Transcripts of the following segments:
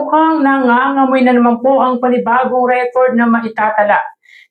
mukhang nangangamoy na naman po ang panibagong record na maitatala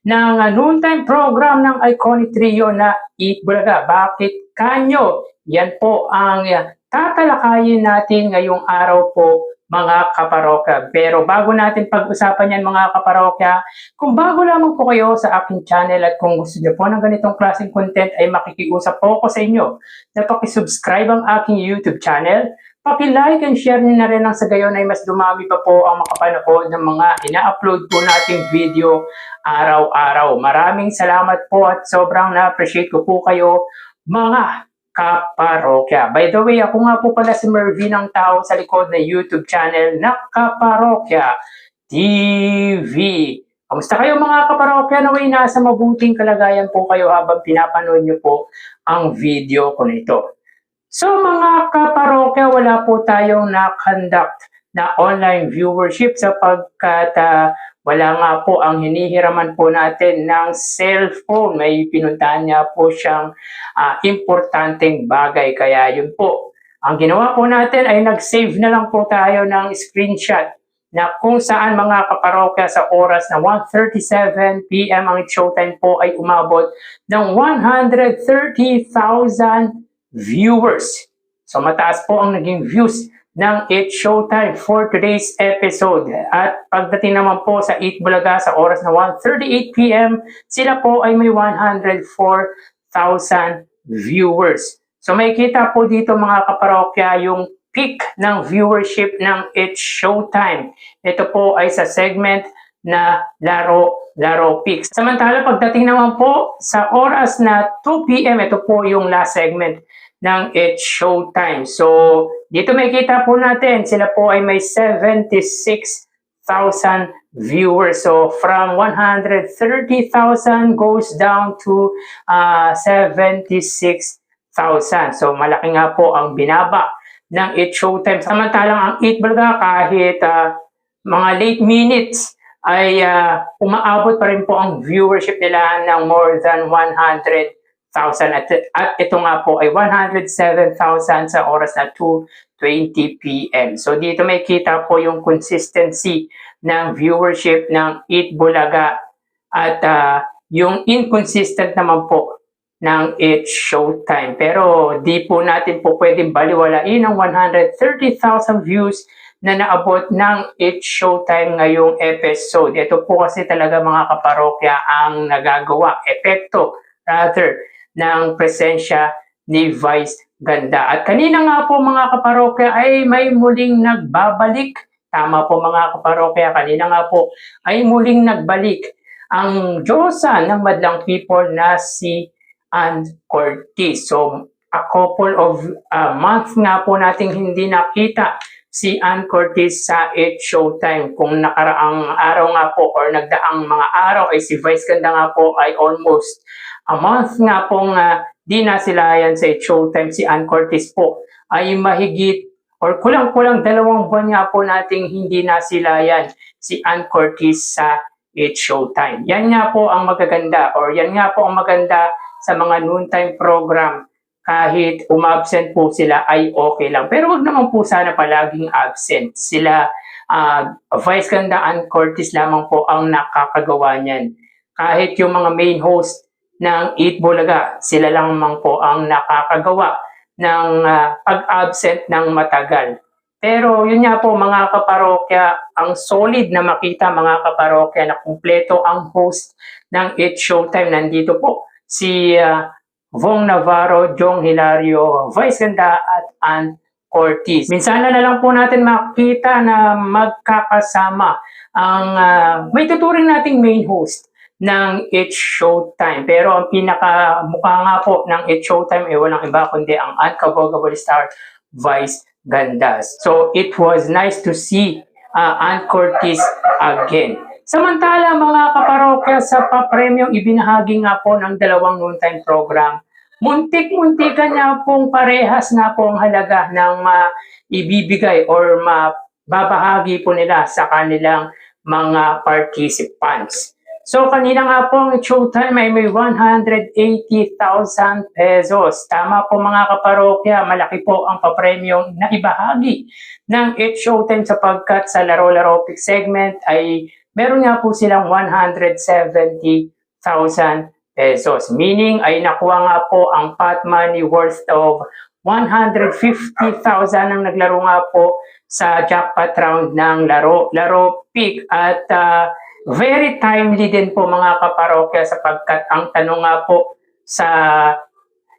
ng noontime program ng iconic trio na Eat Bulaga. Bakit kanyo? Yan po ang tatalakayin natin ngayong araw po, mga kaparokya. Pero bago natin pag-usapan yan, mga kaparokya, kung bago lamang po kayo sa aking channel at kung gusto niyo po ng ganitong klaseng content ay makikiusap po ako sa inyo na pakisubscribe ang aking YouTube channel, paki-like and share niyo na rin ang sa gayon ay mas dumami pa po ang makapanood ng mga ina-upload po nating video araw-araw. Maraming salamat po at sobrang na-appreciate ko po kayo, mga kaparokya. By the way, ako nga po pala si Mervin, ang tao sa likod ng YouTube channel na Kaparokya TV. Kamusta kayo, mga kaparokya? Naway nasa mabuting kalagayan po kayo habang pinapanood niyo po ang video ko nito. So mga kaparokya, wala po tayong na-conduct na online viewership sapagkat wala nga po ang hinihiraman po natin ng cellphone. May pinuntahan niya po siyang importanteng bagay. Kaya yun po, ang ginawa po natin ay nag-save na lang po tayo ng screenshot na kung saan, mga kaparokya, sa oras na 1:37 PM ang showtime po ay umabot ng 130,000 viewers. So mataas po ang naging views ng It's Showtime for today's episode. At pagdating naman po sa Eat Bulaga sa oras na 1:38 PM, sila po ay may 104,000 viewers. So may kita po dito, mga kaparokya, yung peak ng viewership ng It's Showtime. Ito po ay sa segment na Laro Peak. Samantala, pagdating naman po sa oras na 2 PM, ito po yung last segment ng It's Showtime. So, dito may kita po natin, sila po ay may 76,000 viewers. So, from 130,000 goes down to 76,000. So, malaki nga po ang binaba ng It's Showtime. Samantalang ang Eat Bulaga, kahit mga late minutes, ay umaabot pa rin po ang viewership nila ng more than 100,000. At ito nga po ay 107,000 sa oras na 2:20 PM. So dito may kita po yung consistency ng viewership ng Eat Bulaga at yung inconsistent naman po ng It's Showtime. Pero di po natin po pwedeng baliwalain ang 130,000 views na naabot ng It's Showtime ngayong episode. Ito po kasi talaga, mga kaparokya, ang nagagawa, epekto rather, ng presensya ni Vice Ganda. At kanina nga po, mga kaparokya, ay may muling nagbabalik. Tama po, mga kaparokya, kanina nga po ay muling nagbalik ang Diyosa ng madlang people na si Ann Curtis. So a couple of months nga po nating hindi nakita si Ann Curtis sa It's Showtime. Kung nakaraang araw nga po or nagdaang mga araw ay si Vice Ganda nga po ay almost a month nga pong di nasilayan sa It's Showtime. Si Ann Curtis po ay mahigit or kulang-kulang 2 buwan nga po nating hindi nasilayan si Ann Curtis sa It's Showtime. Yan nga po ang magaganda, or yan nga po ang maganda sa mga noontime program. Kahit umabsent po sila ay okay lang. Pero wag naman po sana palaging absent. Sila, Vice Ganda, Ann Curtis lamang po ang nakakagawa niyan. Kahit yung mga main host ng Eat Bulaga, sila lamang po ang nakakagawa ng pag-absent ng matagal. Pero yun nga po, mga kaparokya, ang solid na makita, mga kaparokya, na kumpleto ang host ng It's Showtime. Nandito po si Vong Navarro, Jong Hilario, Vice Ganda at Ann Curtis. Minsan na lang po natin makita na magkakasama ang may tuturing nating main host ng It's Showtime. Pero ang pinakamukha nga po ng It's Showtime ay walang iba kundi ang unkabogable star, Vice Ganda. So it was nice to see Ann Curtis again. Samantala, mga kaparokya, sa papremyong ibinahagi nga po ng dalawang noontime program, muntik-muntikan nga pong parehas nga po ang halaga ng ibibigay or mababahagi po nila sa kanilang mga participants. So kanina nga po ang showtime ay may 180,000 pesos. Tama po mga kaparokya, malaki po ang papremyong naibahagi ng It Showtime sapagkat sa Laro-Laro Pick segment ay meron nga po silang 170,000 pesos. Meaning ay nakuha nga po ang pot money worth of 150,000 ang naglaro nga po sa jackpot round ng Laro Pick. At very timely din po mga kaparokya sapagkat ang tanong nga po sa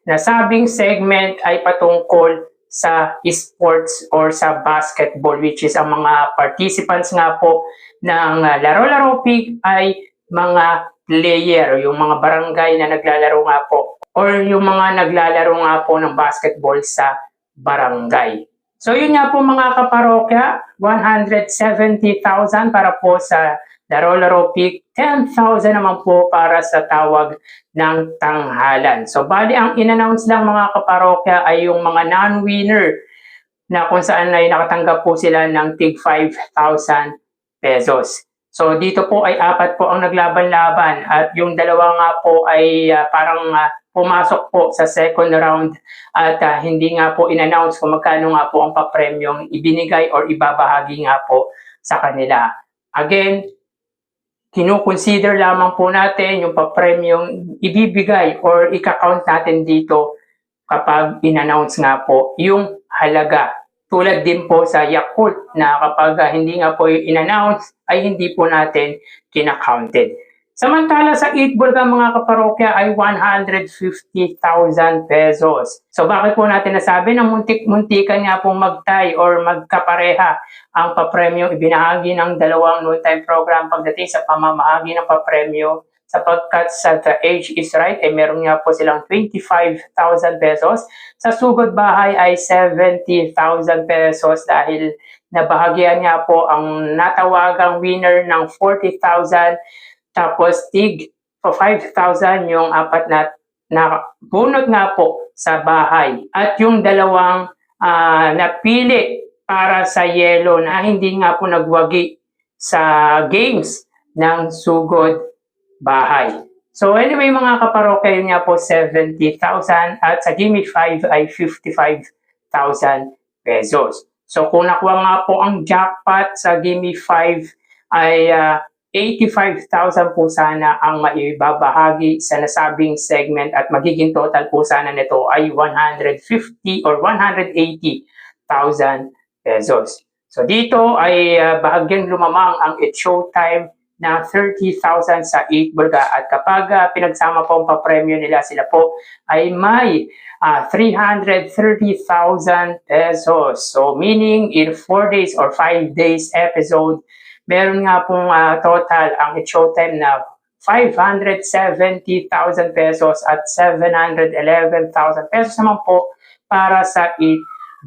nasabing segment ay patungkol sa sports or sa basketball, which is ang mga participants nga po ng Laro-Laro Pick ay mga player, yung mga barangay na naglalaro nga po or yung mga naglalaro nga po ng basketball sa barangay. So yun nga po mga kaparokya, 170,000 para po sa Laro-Laro Pick, 10,000 naman po para sa tawag ng tanghalan. So bali ang in-announce lang mga kaparokya ay yung mga non-winner na kung saan ay nakatanggap po sila ng tig 5,000 pesos. So dito po ay 4 po ang naglaban-laban at yung dalawa nga po ay parang pumasok po sa second round at hindi nga po in-announce kung magkano nga po ang papremyong ibinigay or ibabahagi nga po sa kanila. Again, kino-consider lamang po natin yung papremyong ibibigay or ika-count natin dito kapag in-announce nga po yung halaga. Tulad din po sa Yakult na kapag hindi nga po in-announce ay hindi po natin kina-counted. Samantala sa 8 ball ka mga kaparokya ay 150,000 pesos. So bakit po natin nasabi na muntik-muntikan nga pong magtay or magkapareha ang papremyo ibinahagi ng dalawang noon-time program pagdating sa pamamahagi ng papremyo sapagkat sa The Age is Right ay meron nga po silang 25,000 pesos. Sa Sugod Bahay ay 70,000 pesos dahil nabahagyan nga po ang natawagang winner ng 40,000 tapos tig 5,000 yung apat na bunot nga po sa bahay. At yung dalawang napili para sa yellow na hindi nga po nagwagi sa games ng Sugod Bahay. So anyway mga kaparokya, yun nga po 70,000 at sa Gimme 5 ay 55,000 pesos. So kung nakuha nga po ang jackpot sa Gimme 5 ay 85,000 po sana ang maibabahagi sa nasabing segment at magiging total po sana nito ay 150 or 180,000 pesos. So dito ay bahagyang lumamang ang It Showtime na 30,000 sa 8 bulga at kapag pinagsama po ang papremyo nila sila po ay may 330,000 pesos. So meaning in 4 days or 5 days episode, meron nga pong total ang It Showtime na 570,000 pesos at 711,000 pesos naman po para sa 8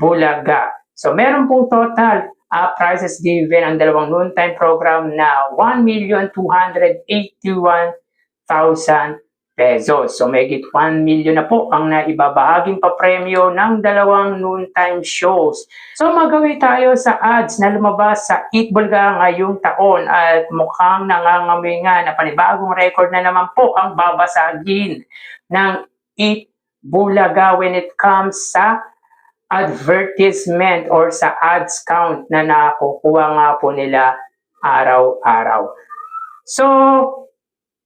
Bulaga. So meron pong total prizes given ang dalawang noontime program na 1,281,000 pesos. So megit 1 million na po ang naibabahaging papremyo ng dalawang noontime shows. So magawi tayo sa ads na lumabas sa 8 Bulga ngayong taon at mukhang nangangamoy nga na panibagong record na naman po ang babasagin ng 8 Bulaga when it comes sa advertisement or sa ads count na nakukuha nga po nila araw-araw. So,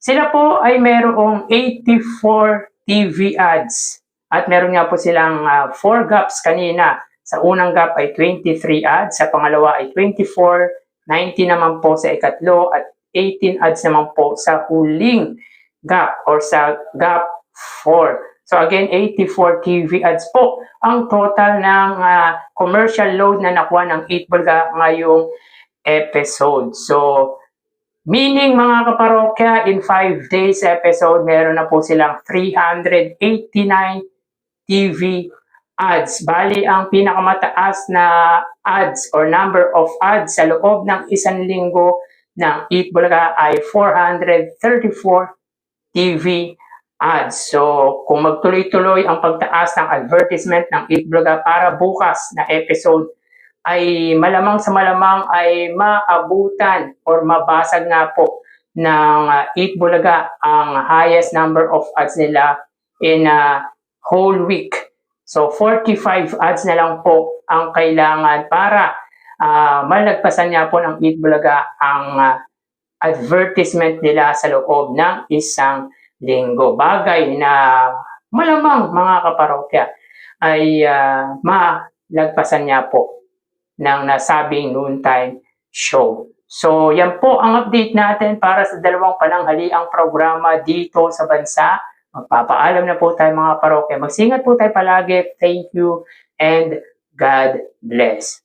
sila po ay merong 84 TV ads at meron nga po silang 4 gaps kanina. Sa unang gap ay 23 ads, sa pangalawa ay 24, 19 naman po sa ikatlo at 18 ads naman po sa huling gap or sa gap 4. So again, 84 TV ads po ang total ng commercial load na nakuha ng 8 Bulga ngayong episode. So, meaning mga kaparokya, in 5 days episode, meron na po silang 389 TV ads. Bali, ang pinakamataas na ads or number of ads sa loob ng isang linggo ng 8 Bulga ay 434 TV ads. So, kung magtuloy-tuloy ang pagtaas ng advertisement ng 8 Bulga para bukas na episode, ay malamang sa malamang ay maabutan or mabasag nga po ng 8 Bulaga ang highest number of ads nila in a whole week. So 45 ads na lang po ang kailangan para malagpasan niya po ng 8 Bulaga ang advertisement nila sa loob ng isang linggo. Bagay na malamang mga kaparokya ay malagpasan niya po ng nasabing noontime show. So yan po ang update natin para sa dalawang pananghaliang programa dito sa bansa. Magpapaalam na po tayo mga parokya. Magsingat po tayo palagi. Thank you and God bless.